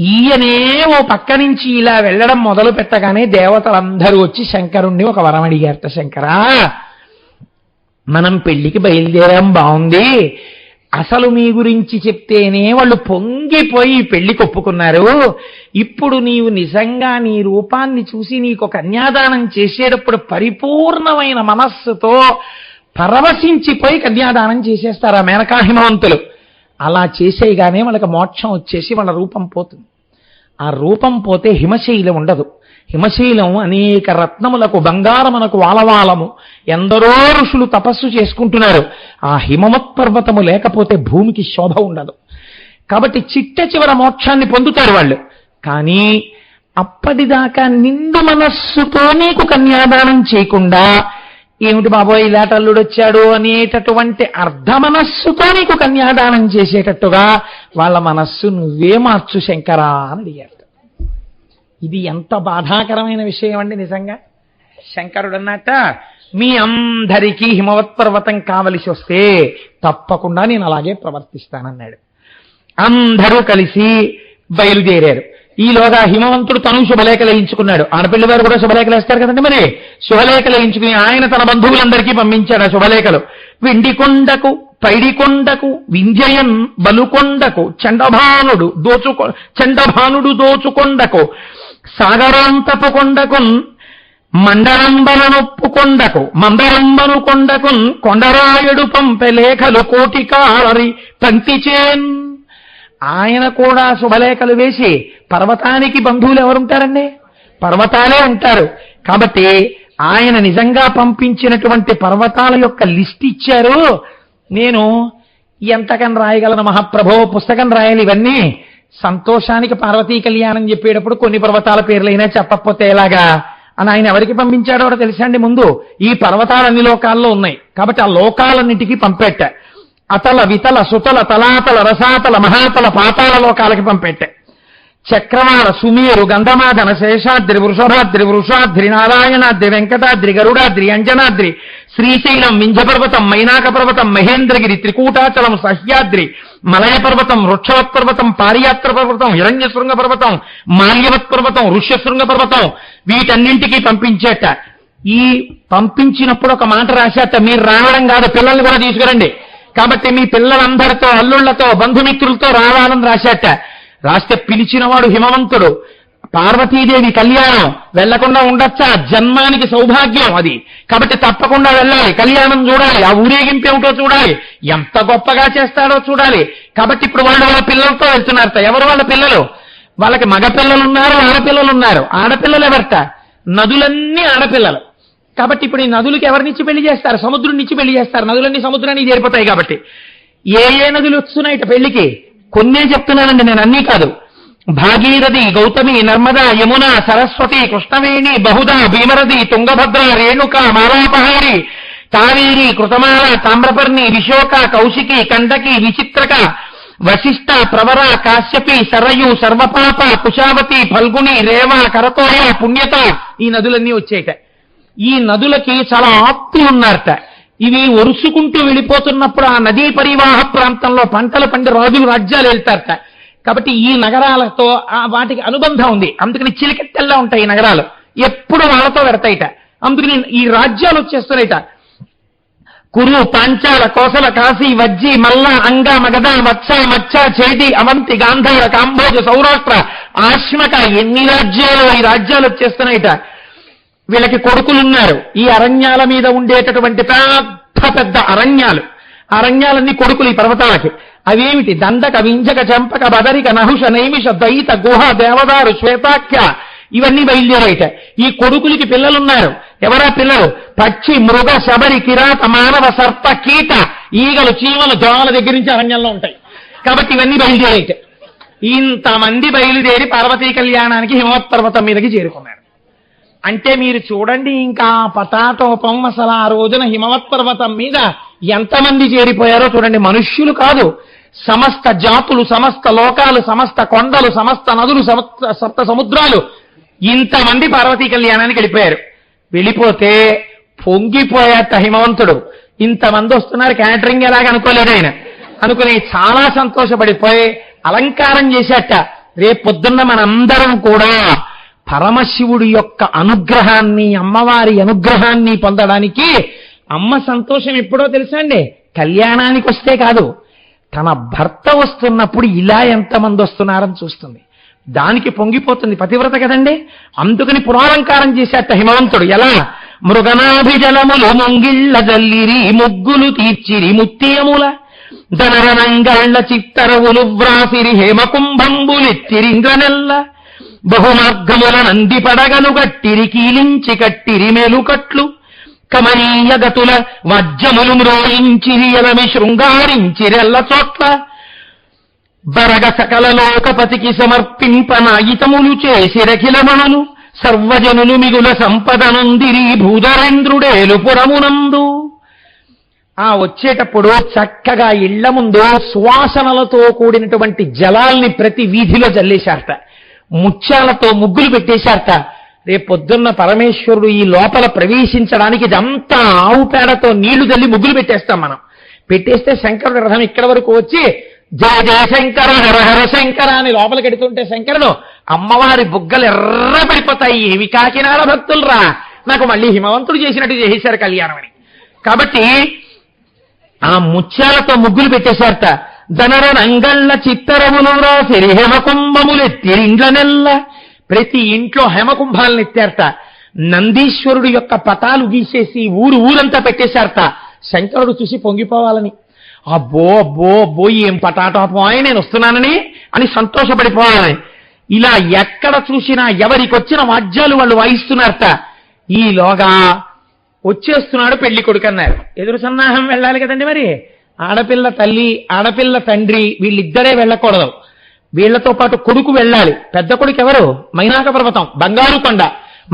ఈయనే ఓ పక్క నుంచి ఇలా వెళ్ళడం మొదలు పెట్టగానే దేవతలందరూ వచ్చి శంకరుణ్ణి ఒక వరం అడిగారట. శంకరా, మనం పెళ్లికి బయలుదేరాం, బాగుంది, అసలు మీ గురించి చెప్తేనే వాళ్ళు పొంగిపోయి పెళ్లి కొప్పుకున్నారు. ఇప్పుడు నీవు నిజంగా నీ రూపాన్ని చూసి నీకు కన్యాదానం చేసేటప్పుడు పరిపూర్ణమైన మనస్సుతో పరవశించిపోయి కన్యాదానం చేసేస్తారు ఆ మేనకా హిమవంతులు. అలా చేసేయగానే వాళ్ళకి మోక్షం వచ్చేసి వాళ్ళ రూపం పోతుంది. ఆ రూపం పోతే హిమశైలం ఉండదు. హిమశైలం అనేక రత్నములకు, బంగారమునకు వాలవాలము. ఎందరో ఋషులు తపస్సు చేసుకుంటున్నారు. ఆ హిమవత్ పర్వతము లేకపోతే భూమికి శోభ ఉండదు. కాబట్టి చిట్ట చివర మోక్షాన్ని పొందుతారు వాళ్ళు. కానీ అప్పటిదాకా నిండు మనస్సుతో నీకు కన్యాదానం చేయకుండా, ఏమిటి బాబోయ్ ఇలాటల్లుడు వచ్చాడు అనేటటువంటి అర్ధ మనస్సుతో నీకు కన్యాదానం చేసేటట్టుగా వాళ్ళ మనస్సు నువ్వే మార్చు శంకరా అని అడిగారు. ఇది ఎంత బాధాకరమైన విషయం అండి నిజంగా. శంకరుడు అన్నట్ట, మీ అందరికీ హిమవత్ పర్వతం కావలసి వస్తే తప్పకుండా నేను అలాగే ప్రవర్తిస్తానన్నాడు. అందరూ కలిసి బయలుదేరారు. ఈలోగా హిమవంతుడు తను శుభలేఖలు వేయించుకున్నాడు. ఆడపిల్లి వారు కూడా శుభలేఖలు వేస్తారు కదండి. మరి శుభలేఖలు వేయించుకుని ఆయన తన బంధువులందరికీ పంపించాడు ఆ శుభలేఖలు. వెండికొండకు, పైడికొండకు, వింజయన్ బలుకొండకు, చండభానుడు దోచుకొండకు, సాగరాంతపు కొండకున్, మందరంబను కొండకున్, కొండరాయుడు పంపెలేఖలు కోటికాళరి పంక్తిచేన్. ఆయన కూడా శుభలేఖలు వేసి, పర్వతానికి బంధువులు ఎవరుంటారండి? పర్వతాలే ఉంటారు. కాబట్టి ఆయన నిజంగా పంపించినటువంటి పర్వతాల యొక్క లిస్ట్ ఇచ్చారు. నేను ఎంతకని రాయగలను మహాప్రభో, పుస్తకం రాయాలి ఇవన్నీ. సంతోషానికి పార్వతీ కళ్యాణం చెప్పేటప్పుడు కొన్ని పర్వతాల పేర్లైనా చెప్పకపోతే ఎలాగా అని ఆయన ఎవరికి పంపించాడో కూడా తెలుసా అండి. ముందు ఈ పర్వతాలు అన్ని లోకాల్లో ఉన్నాయి కాబట్టి ఆ లోకాలన్నిటికీ పంపెట్ట. అతల, వితల, సుతల, తలాతల, రసాతల, మహాతల, పాతాళ లోకాలకి పంపెట్ట. చక్రవాళ, సుమేరు, గంధమాధన, శేషాద్రి, వృషభాద్రి, వృషాద్రి, నారాయణాద్రి, వెంకటాద్రి, గరుడాద్రి, అంజనాద్రి, శ్రీశైలం, వింధ్యపర్వతం, మైనాక పర్వతం, మహేంద్రగిరి, త్రికూటాచలం, సహ్యాద్రి, మలయ పర్వతం, వృక్షవత్ పర్వతం, పారియాత్ర పర్వతం, హిరణ్యశృంగ పర్వతం, మాల్యవత్ పర్వతం, ఋష్యశృంగ పర్వతం, వీటన్నింటికీ పంపించేట. ఈ పంపించినప్పుడు ఒక మాట రాశాట, మీరు రావడం కాదు పిల్లల్ని కూడా తీసుకురండి, కాబట్టి మీ పిల్లలందరితో, అల్లుళ్లతో, బంధుమిత్రులతో రావాలని రాశాట. రాస్తే పిలిచినవాడు హిమవంతుడు. పార్వతీదేవి కళ్యాణం వెళ్లకుండా ఉండొచ్చా? జన్మానికి సౌభాగ్యం అది. కాబట్టి తప్పకుండా వెళ్ళాలి, కళ్యాణం చూడాలి, ఆ ఊరేగింపు ఏమిటో చూడాలి, ఎంత గొప్పగా చేస్తాడో చూడాలి. కాబట్టి ఇప్పుడు వాళ్ళు వాళ్ళ పిల్లలతో వెళ్తున్నారట. ఎవరు వాళ్ళ పిల్లలు? వాళ్ళకి మగ పిల్లలు ఉన్నారు, ఆడపిల్లలు ఉన్నారు. ఆడపిల్లలు ఎవరట? నదులన్నీ ఆడపిల్లలు. కాబట్టి ఇప్పుడు ఈ నదులకి ఎవరినిచ్చి పెళ్లి చేస్తారు? సముద్రం నుంచి పెళ్లి చేస్తారు. నదులన్నీ సముద్రానికి చేరిపోతాయి. కాబట్టి ఏ నదులు వస్తున్నాయి పెళ్లికి? కొన్నే చెప్తున్నానండి నేను, అన్నీ కాదు. భాగీరథి, గౌతమి, నర్మదా, యమున, సరస్వతి, కృష్ణవేణి, బహుదా, భీమరథి, తుంగభద్ర, రేణుక, మాలాపహారి, కావేరి, కృతమాల, తామ్రపర్ణి, విశోక, కౌశికి, కండకి, విచిత్రక, వశిష్ట, ప్రవర, కాశ్యపి, సరయు, సర్వపాప, కుశావతి, ఫల్గుని, రేవ, కరతోయ, పుణ్యత, ఈ నదులన్నీ వచ్చేట. ఈ నదులకి చాలా ఆప్తులు ఉన్నారట. ఇవి ఒరుసుకుంటూ వెళ్ళిపోతున్నప్పుడు ఆ నదీ పరివాహ ప్రాంతంలో పంటలు పండి రాజులు రాజ్యాలు వెళ్తారట. కాబట్టి ఈ నగరాలతో వాటికి అనుబంధం ఉంది. అందుకని చిలికెత్తెల్లా ఉంటాయి ఈ నగరాలు, ఎప్పుడు వాళ్ళతో పెడతాయిట. అందుకని ఈ రాజ్యాలు వచ్చేస్తున్నాయిట. కురు, పాంచాల, కోసల, కాశీ, వజ్జి, మల్ల, అంగ, మగధ, వత్స, మచ్చ, చేది, అవంతి, గాంధార, కాంబోజ, సౌరాష్ట్ర, ఆశ్మక, ఎన్ని రాజ్యాలు, ఈ రాజ్యాలు వచ్చేస్తున్నాయిట. వీళ్ళకి కొడుకులున్నారు. ఈ అరణ్యాల మీద ఉండేటటువంటి పెద్ద పెద్ద అరణ్యాలు, అరణ్యాలన్నీ కొడుకులు ఈ పర్వతాలకి. అవేమిటి? దండక, వింజక, చంపక, బదరిక, నహుష, నైమిష, దయిత, గుహ, దేవదారు, శ్వేతాఖ్య, ఇవన్నీ బయలుదేరాయిట. ఈ కొడుకులకి పిల్లలున్నారు. ఎవరా పిల్లలు? పక్షి, మృగ, శబరి, కిరాత, మానవ, సర్ప, కీట, ఈగలు, చీమలు, దోమల దగ్గర నుంచి అరణ్యంలో ఉంటాయి. కాబట్టి ఇవన్నీ బయలుదేరాయిట. ఇంతమంది బయలుదేరి పార్వతీ కళ్యాణానికి హిమవత్ పర్వతం మీదకి చేరుకున్నారు. అంటే మీరు చూడండి, ఇంకా పటాటోపం అసలు ఆ రోజున హిమవత్ పర్వతం మీద ఎంతమంది చేరిపోయారో చూడండి. మనుష్యులు కాదు, సమస్త జాతులు, సమస్త లోకాలు, సమస్త కొండలు, సమస్త నదులు, సప్త సముద్రాలు, ఇంతమంది పార్వతీ కళ్యాణానికి వెళ్ళిపోయారు. వెళ్ళిపోతే పొంగిపోయాట హిమవంతుడు. ఇంతమంది వస్తున్నారు, క్యాటరింగ్ ఎలాగ అనుకోలేదు ఆయన. అనుకుని చాలా సంతోషపడిపోయి అలంకారం చేశాట. రేపొద్దున్న మనందరం కూడా పరమశివుడి యొక్క అనుగ్రహాన్ని, అమ్మవారి అనుగ్రహాన్ని పొందడానికి అమ్మ సంతోషం ఎప్పుడో తెలుసా అండి? కళ్యాణానికి వస్తే కాదు, తన భర్త వస్తున్నప్పుడు ఇలా ఎంతమంది వస్తున్నారని చూస్తుంది. దానికి పొంగిపోతుంది. పతివ్రత కదండి. అందుకని పురాలంకారం చేసేట హిమవంతుడు. ఎలా? మృగనాభిజలములు ముంగిళ్ళ జల్లిరి ముగ్గులు తీర్చిరి ముత్తియముల ధనరనంగళ్ళ చిత్తరవులు వ్రాసిరి హేమకుంభంబులెత్తిరింద్రనెల్ల బహుమార్గముల నంది పడగలు గట్టిరి కీలించి కట్టిరి మేలుకట్లు కమనీయ గతుల వజ్జములు మ్రోయించిరి ఎలమి శృంగారించిరెల్ల చోట్ల బరగ సకల లోకపతికి సమర్పింపనాయితములు చేసిరఖిలమణులు సర్వజనులు మిగుల సంపదనుందిరి భూధరేంద్రుడేలు పురమునందు. ఆ వచ్చేటప్పుడు చక్కగా ఇళ్ల ముందు సువాసనలతో కూడినటువంటి జలాల్ని ప్రతి వీధిలో జల్లేశారట. ముత్యాలతో ముగ్గులు పెట్టేశారట. రేపొద్దున్న పరమేశ్వరుడు ఈ లోపల ప్రవేశించడానికి ఇదంతా ఆవు పేడతో నీళ్లు జల్లి ముగ్గులు పెట్టేస్తాం మనం. పెట్టేస్తే శంకరుడు రథం ఇక్కడ వరకు వచ్చి జయ జయ శంకర హర హర శంకర అని లోపలికి ఎడుతుంటే శంకరుడు అమ్మవారి బుగ్గలు ఎర్రబడిపోతాయి. ఇవి కాకినాడ భక్తులరా, నాకు మళ్ళీ హిమవంతుడు చేసినట్టు చేసేశారు కళ్యాణం అని. కాబట్టి ఆ ముత్యాలతో ముగ్గులు పెట్టేశారట. ధనర నంగళ్ళ చిత్తరములు రాసిరి హేమకుంభములెత్తిరిండ్లనెల్ల ప్రతి ఇంట్లో హేమకుంభాలను ఎత్తారట. నందీశ్వరుడు యొక్క పటాలు గీసేసి ఊరంతా పెట్టేశారట. శంకరుడు చూసి పొంగిపోవాలని, అబ్బో అబ్బో అబ్బో ఏం పటాటోపం నేను వస్తున్నానని అని సంతోషపడిపోవాలని. ఇలా ఎక్కడ చూసినా ఎవరికి వచ్చిన వాద్యాలు వాళ్ళు వాయిస్తున్నారట. ఈలోగా వచ్చేస్తున్నాడు పెళ్లి కొడుకు అన్నారు. ఎదురు సన్నాహం వెళ్ళాలి కదండి. మరి ఆడపిల్ల తల్లి, ఆడపిల్ల తండ్రి వీళ్ళిద్దరే వెళ్ళకూడదు. వీళ్లతో పాటు కొడుకు వెళ్ళాలి. పెద్ద కొడుకు ఎవరు? మైనాక పర్వతం, బంగారు కొండ,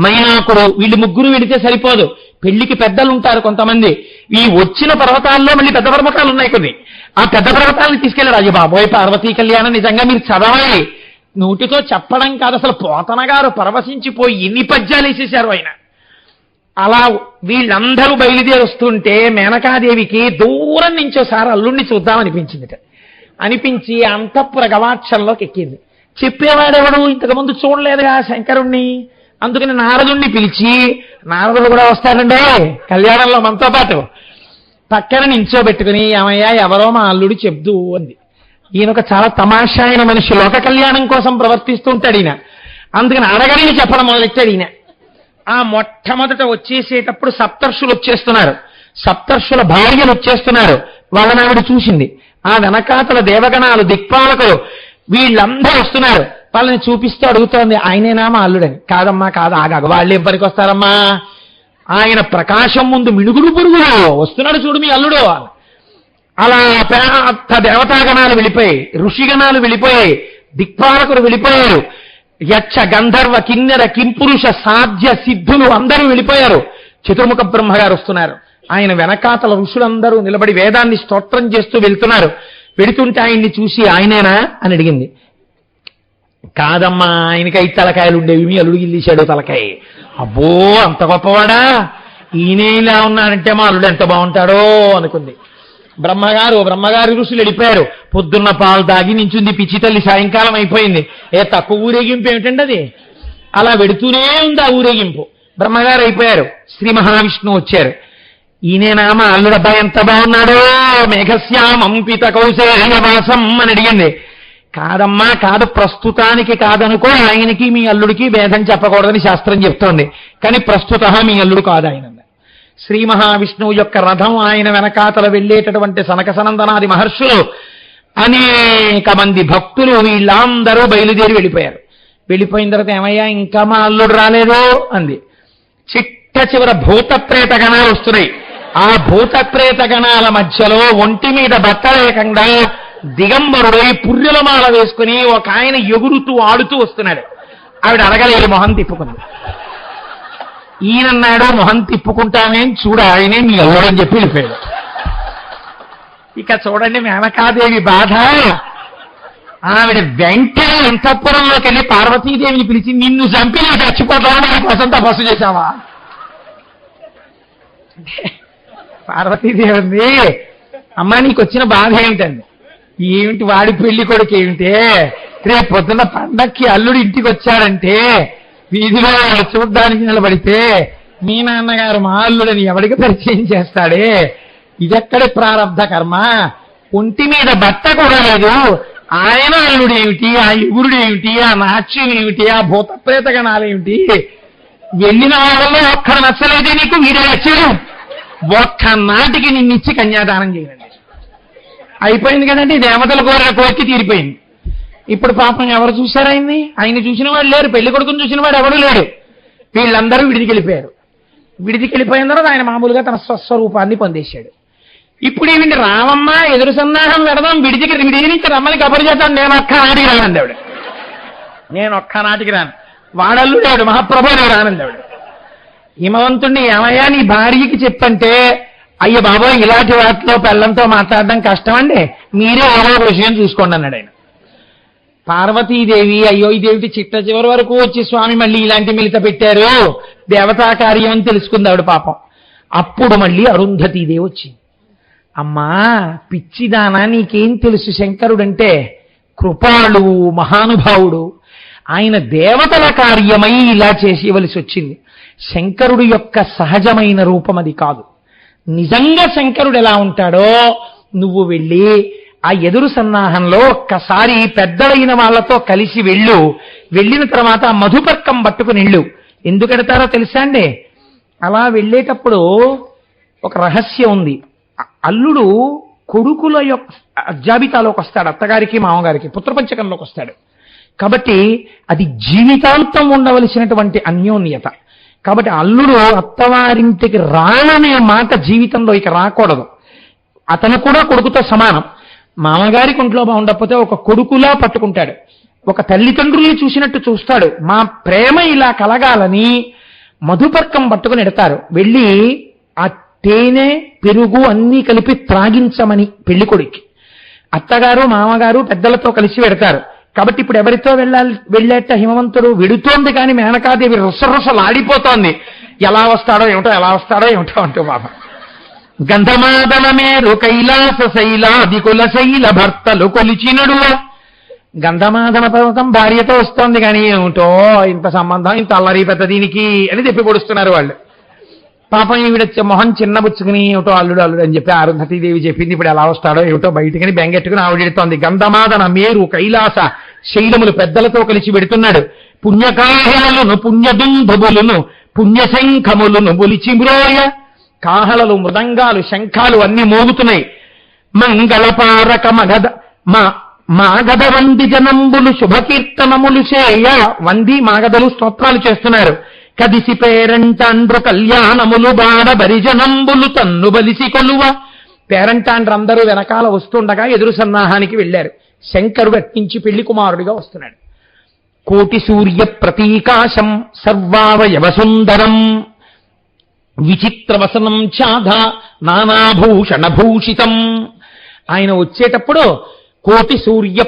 మైనాకుడు. వీళ్ళు ముగ్గురు వెళితే సరిపోదు. పెళ్లికి పెద్దలు ఉంటారు కొంతమంది. ఈ వచ్చిన పర్వతాల్లో మళ్ళీ పెద్ద పర్వతాలు ఉన్నాయి కొన్ని. ఆ పెద్ద పర్వతాలను తీసుకెళ్లారు. అయ్య బాబోయ్, పార్వతీ కళ్యాణం నిజంగా మీరు చదవాలి. నోటితో చెప్పడం కాదు, అసలు పోతన గారు పరవశించిపోయి ఎన్ని పద్యాలు వేసేశారు ఆయన. అలా వీళ్ళందరూ బయలుదేరి వస్తుంటే మేనకాదేవికి దూరం నుంచి ఒకసారి అల్లుణ్ణి చూద్దామనిపించిందిట. అనిపించి అంతఃపుర గవాక్షంలోకి ఎక్కింది. చెప్పేవాడెవడు? ఇంతకుముందు చూడలేదుగా శంకరుణ్ణి. అందుకని నారదుణ్ణి పిలిచి, నారదుడు కూడా వస్తాడంటే కళ్యాణంలో మనతో పాటు, పక్కన నించోబెట్టుకుని, ఏమయ్యా ఎవరో మా అల్లుడు చెప్దు అంది. ఈయనొక చాలా తమాషా అయిన మనిషి, లోక కళ్యాణం కోసం ప్రవర్తిస్తూ ఉంటాడు ఈయన. అందుకని అడగడిని చెప్పడం మొదలెట్టాడు ఈయన. ఆ మొట్టమొదట వచ్చేసేటప్పుడు సప్తర్షులు వచ్చేస్తున్నారు. సప్తర్షుల భార్యలు వచ్చేస్తున్నారు. వాళ్ళని ఆవిడ చూసింది. ఆ వెనకాతల దేవగణాలు, దిక్పాలకులు వీళ్ళందరూ వస్తున్నారు. వాళ్ళని చూపిస్తూ అడుగుతోంది, ఆయనేనా మా అల్లుడని. కాదమ్మా కాదు, ఆగాగ, వాళ్ళు ఏం పనికి వస్తారమ్మా, ఆయన ప్రకాశం ముందు మిడుగుడు పురుగుడు వస్తున్నాడు చూడు మీ అల్లుడు. అలా పెద్ద దేవతాగణాలు వెళ్ళిపోయాయి, ఋషిగణాలు వెళ్ళిపోయాయి, దిక్పాలకులు వెళ్ళిపోయారు. యక్ష గంధర్వ కిన్నెర కింపురుష సాధ్య సిద్ధులు అందరూ వెళ్ళిపోయారు. చతుర్ముఖ బ్రహ్మగారు వస్తున్నారు. ఆయన వెనకాతల ఋషులందరూ నిలబడి వేదాన్ని స్తోత్రం చేస్తూ వెళ్తున్నారు. వెళుతుంటే ఆయన్ని చూసి ఆయనేనా అని అడిగింది. కాదమ్మా, ఆయనకై తలకాయలు ఉండేవి, మీ అల్లుడు గిల్లీశాడు తలకాయ. అబ్బో అంత గొప్పవాడా, ఈయనే ఇలా ఉన్నాడంటే మా అల్లుడు ఎంత బాగుంటాడో అనుకుంది. బ్రహ్మగారి ఋషులు వెళ్ళిపోయారు. పొద్దున్న పాలు దాగి నించుంది పిచ్చి తల్లి. సాయంకాలం అయిపోయింది. తక్కువ ఊరేగింపు ఏమిటండి అది? అలా వెడుతూనే ఉంది ఆ ఊరేగింపు. బ్రహ్మగారు అయిపోయారు. శ్రీ మహావిష్ణువు వచ్చారు. ఈయనేనా మా అల్లుడబ్బాయి ఎంత బాగున్నాడో, మేఘశ్యామం పిత కౌశేయవాసం అని అడిగింది. కాదమ్మా కాదు, ప్రస్తుతానికి కాదనుకో, ఆయనకి మీ అల్లుడికి భేదం చెప్పకూడదని శాస్త్రం చెప్తోంది. కానీ ప్రస్తుత మీ అల్లుడు కాదు ఆయన. శ్రీ మహావిష్ణువు యొక్క రథం ఆయన వెనకాతల వెళ్ళేటటువంటి సనక సనందనాది మహర్షులు, అనేక మంది భక్తులు వీళ్ళందరూ బయలుదేరి వెళ్ళిపోయారు. వెళ్ళిపోయిన తర్వాత ఏమయ్యా ఇంకా మా అల్లుడు రాలేదో అంది. చిట్ట చివర భూత ప్రేత గణాలు వస్తున్నాయి. ఆ భూత ప్రేత గణాల మధ్యలో ఒంటి మీద బట్ట లేకుండా దిగంబరుడై పుర్రెల మాల వేసుకుని ఒక ఆయన ఎగురుతూ ఆడుతూ వస్తున్నాడు. ఆవిడ అడగలేదు, మొహం తిప్పుకుంది. ఈయనన్నాడు, మొహం తిప్పుకుంటామేం చూడ, ఆయనే మీ అల్లుడని చెప్పి వెళ్ళిపోయాడు. ఇక చూడండి మేనకాదేవి బాధ. ఆవిడ వెంటనే అంతఃపురంలోకి వెళ్ళి పార్వతీదేవిని పిలిచి, నిన్ను చంపి నేను చచ్చిపోతాను, నా కోసం తపస్సు చేశావా? పార్వతీదేవి, అమ్మా నీకు వచ్చిన బాధ ఏమిటండి? ఏమిటి వాడి పెళ్లి కొడుకు ఏమిటే, రేపు పొద్దున్న పండక్కి అల్లుడు ఇంటికి వచ్చాడంటే వీధిలో చూడ్డానికి నిలబడితే మీ నాన్నగారు మా అల్లుడని ఎవరికి పరిచయం చేస్తాడే? ఇదెక్కడి ప్రారంభ కర్మ? ఒంటి మీద బట్ట కూడా లేదు, ఆయన అల్లుడేమిటి, ఆ ఇగురుడేమిటి, ఆ నాట్యం ఏమిటి, ఆ భూత ప్రేతగణాలేమిటి? వెళ్ళిన వాళ్ళలో ఒక్కడు నచ్చలేదే నీకు, వీడే వచ్చాడు, ఒక్క నాటికి నిన్నిచ్చి కన్యాదానం చేయండి. అయిపోయింది కదండి, దేవతల కోరిన కోరిక తీరిపోయింది. ఇప్పుడు పాపం ఎవరు చూశారు ఆయన్ని? ఆయన చూసిన వాడు లేరు, పెళ్లి కొడుకుని చూసిన వాడు ఎవడు లేడు. వీళ్ళందరూ విడిదికి వెళ్ళిపోయారు. విడిదికి వెళ్ళిపోయిన తర్వాత ఆయన మామూలుగా తన స్వస్వరూపాన్ని పొందేశాడు. ఇప్పుడు ఏమిటి, రామమ్మ ఎదురు సన్నాహం పెడదాం, విడిది నుంచి రమ్మని కబురు చేద్దాం, నేను ఒక్క నాటికి రానంది ఆవిడ. నేను ఒక్క నాటికి రాను, వాడల్లు లేడు, మహాప్రభుడు రానంది ఆవిడ. హిమవంతుణ్ణి ఏమయ్యా నీ భార్యకి చెప్పంటే, అయ్య బాబోయ్ ఇలాంటి వాటిలో పిల్లలతో మాట్లాడడం కష్టమండి, మీరే ఏదో ఒక విషయం చూసుకోండి అన్నాడు ఆయన. పార్వతీదేవి అయ్యో ఇదేమిటి చిట్ట చివరి వరకు వచ్చి స్వామి మళ్ళీ ఇలాంటి మిలిత పెట్టారు, దేవతా కార్యం అని తెలుసుకుంది ఆవిడ పాపం. అప్పుడు మళ్ళీ అరుంధతీదేవి వచ్చింది. అమ్మా పిచ్చిదానా, నీకేం తెలుసు శంకరుడంటే? కృపాళు, మహానుభావుడు, ఆయన దేవతల కార్యమై ఇలా చేసేవలసి వచ్చింది. శంకరుడు యొక్క సహజమైన రూపం అది కాదు. నిజంగా శంకరుడు ఎలా ఉంటాడో నువ్వు వెళ్ళి ఆ ఎదురు సన్నాహంలో ఒక్కసారి పెద్దలైన వాళ్ళతో కలిసి వెళ్ళు, వెళ్ళిన తర్వాత ఆ మధుపర్కం పట్టుకుని వెళ్ళు. ఎందుకెడతారో తెలుసా అండి? అలా వెళ్ళేటప్పుడు ఒక రహస్యం ఉంది. అల్లుడు కొడుకుల యొక్క జాబితాలోకి వస్తాడు, అత్తగారికి మామగారికి పుత్రపంచకంలోకి వస్తాడు. కాబట్టి అది జీవితాంతం ఉండవలసినటువంటి అన్యోన్యత. కాబట్టి అల్లుడు అత్తవారింటికి రాననే మాట జీవితంలో ఇక రాకూడదు. అతను కూడా కొడుకుతో సమానం. మామగారికి ఒంట్లో బాగుండకపోతే ఒక కొడుకులా పట్టుకుంటాడు, ఒక తల్లిదండ్రుల్ని చూసినట్టు చూస్తాడు. మా ప్రేమ ఇలా కలగాలని మధుపర్కం పట్టుకుని ఎడతారు. వెళ్ళి ఆ తేనె పెరుగు అన్నీ కలిపి త్రాగించమని పెళ్లి కొడుక్కి అత్తగారు మామగారు పెద్దలతో కలిసి వెడతారు. కాబట్టి ఇప్పుడు ఎవరితో వెళ్ళేట హిమవంతుడు వెడుతోంది, కానీ మేనకాదేవి రుసరుసలాడిపోతోంది. ఎలా వస్తాడో ఏమిటో అంటూ బాబా. గంధమాదనమేరు కైలాస శైలాదికుల శైల భర్తలు కొలిచినడు. గంధమాదన పర్వతం భార్యతో వస్తోంది, కానీ ఏమిటో ఇంత సంబంధం, ఇంత అల్లరి పెద్ద దీనికి అని చెప్పి పొడుస్తున్నారు వాళ్ళు. పాపం ఈవిడ మొహం చిన్నబుచ్చుకుని ఏమిటో అల్లుడు అని చెప్పి అరుంధతీదేవి చెప్పింది. ఇప్పుడు ఎలా వస్తాడో ఏమిటో బయటికని బెంగెట్టుకుని ఆవిడెడుతోంది. గంధమాదన మేరు కైలాస శైలములు పెద్దలతో కలిసి పెడుతున్నాడు. పుణ్యకాహలను పుణ్యదుంధబులను పుణ్యశంఖములను బొలిచిమ్రోయ. కాహళలు మృదంగాలు శంఖాలు అన్ని మోగుతున్నాయి. మంగళపారక మాగధ వంది జనంబులు శుభకీర్తనములు చేయ. వంది మాగధలు స్తోత్రాలు చేస్తున్నారు. కదిసి పేరంటాండ్రు కళ్యాణములు బాడ బరిజనంబులు తన్ను బలిసి కొలువ. పేరంటాండ్రందరూ వెనకాల వస్తుండగా ఎదురు సన్నాహానికి వెళ్ళారు. శంకరుడు అట్నుంచి పెళ్లి కుమారుడిగా వస్తున్నాడు. కోటి సూర్య ప్రతీకాశం సర్వావయవ సుందరం విచిత్రవసనం ఛాధ నానాభూషణ భూషితం. ఆయన వచ్చేటప్పుడు కోటి సూర్య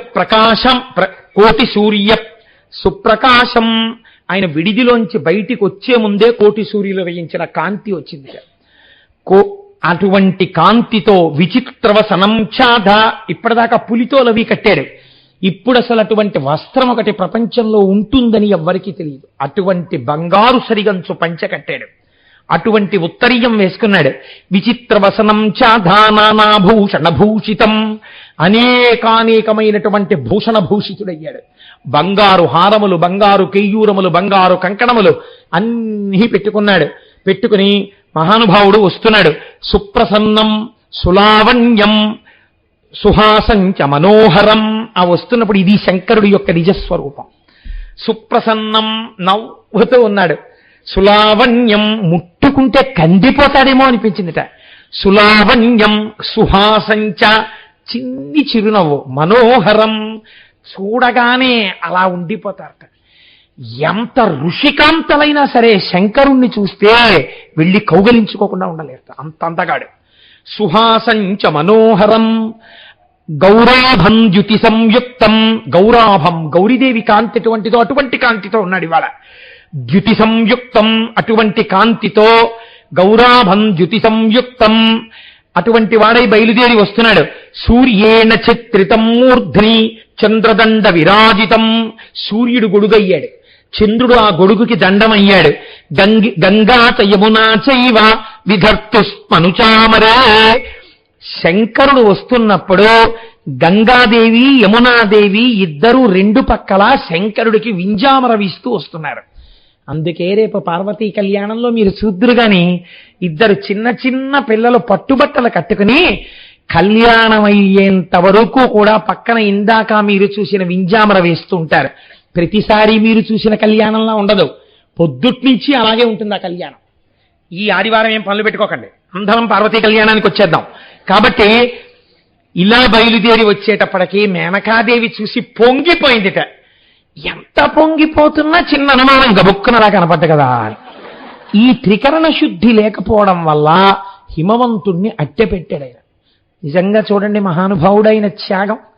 సుప్రకాశం. ఆయన విడిదిలోంచి బయటికి వచ్చే ముందే కోటి సూర్యులు వేయించిన కాంతి వచ్చింది. అటువంటి కాంతితో విచిత్రవసనం ఛాధ. ఇప్పటిదాకా పులితోలవి కట్టాడు, ఇప్పుడు అసలు అటువంటి వస్త్రం ఒకటి ప్రపంచంలో ఉంటుందని ఎవ్వరికీ తెలియదు. అటువంటి బంగారు సరిగంచు పంచె కట్టాడు, అటువంటి ఉత్తరీయం వేసుకున్నాడు. విచిత్రవసనం చాధానాభూషణ భూషితం. అనేకానేకమైనటువంటి భూషణ భూషితుడయ్యాడు. బంగారు హారములు, బంగారు కేయూరములు, బంగారు కంకణములు అన్నీ పెట్టుకున్నాడు. పెట్టుకుని మహానుభావుడు వస్తున్నాడు. సుప్రసన్నం సులావణ్యం సుహాసంచ మనోహరం. ఆ వస్తున్నప్పుడు ఇది శంకరుడి యొక్క నిజస్వరూపం. సుప్రసన్నం నవ్వుతూ ఉన్నాడు. సులావణ్యం ముట్టుకుంటే కందిపోతాడేమో అనిపించిందిట. సులావణ్యం సుహాసంచ చిన్ని చిరునవ్వు. మనోహరం చూడగానే అలా ఉండిపోతారట. ఎంత ఋషికాంతలైనా సరే శంకరుణ్ణి చూస్తే వెళ్ళి కౌగలించుకోకుండా ఉండలేరు, అంత అందగాడు. సుహాసంచ మనోహరం గౌరాభం ద్యుతి సంయుక్తం. గౌరాభం గౌరీదేవి కాంతి ఎటువంటిదో అటువంటి కాంతితో ఉన్నాడు ఇవాళ. ద్యుతి సంయుక్తం అటువంటి కాంతితో, గౌరాభం ద్యుతి సంయుక్తం అటువంటి వాడై బయలుదేరి వస్తున్నాడు. సూర్యేణ చిత్రితం మూర్ధ్ని చంద్రదండ విరాజితం, సూర్యుడు గొడుగయ్యాడు, చంద్రుడు ఆ గొడుగుకి దండమయ్యాడు. గంగా యమునా చైవ విధర్తుస్మనుచామరే. శంకరుడు వస్తున్నప్పుడు గంగాదేవి యమునాదేవి ఇద్దరూ రెండు పక్కల శంకరుడికి వింజామర వీస్తూ వస్తున్నారు. అందుకే రేపు పార్వతీ కళ్యాణంలో మీరు చూద్దురు గాని ఇద్దరు చిన్న చిన్న పిల్లలు పట్టుబట్టలు కట్టుకుని కళ్యాణం అయ్యేంత వరకు కూడా పక్కన ఇందాక మీరు చూసిన వింజామర వేస్తూ ఉంటారు. ప్రతిసారి మీరు చూసిన కళ్యాణంలా ఉండదు, పొద్దుట్నుంచి అలాగే ఉంటుంది ఆ కళ్యాణం. ఈ ఆదివారం ఏం పనులు పెట్టుకోకండి, అందరం పార్వతీ కళ్యాణానికి వచ్చేద్దాం. కాబట్టి ఇలా బయలుదేరి వచ్చేటప్పటికీ మేనకాదేవి చూసి పొంగిపోయిందిట. ఎంత పొంగిపోతున్నా చిన్న అనుమానం గబుక్కునలా కనపడ్డ కదా. ఈ త్రికరణ శుద్ధి లేకపోవడం వల్ల హిమవంతుణ్ణి అట్టెపెట్టాడు ఆయన. నిజంగా చూడండి మహానుభావుడైన త్యాగం.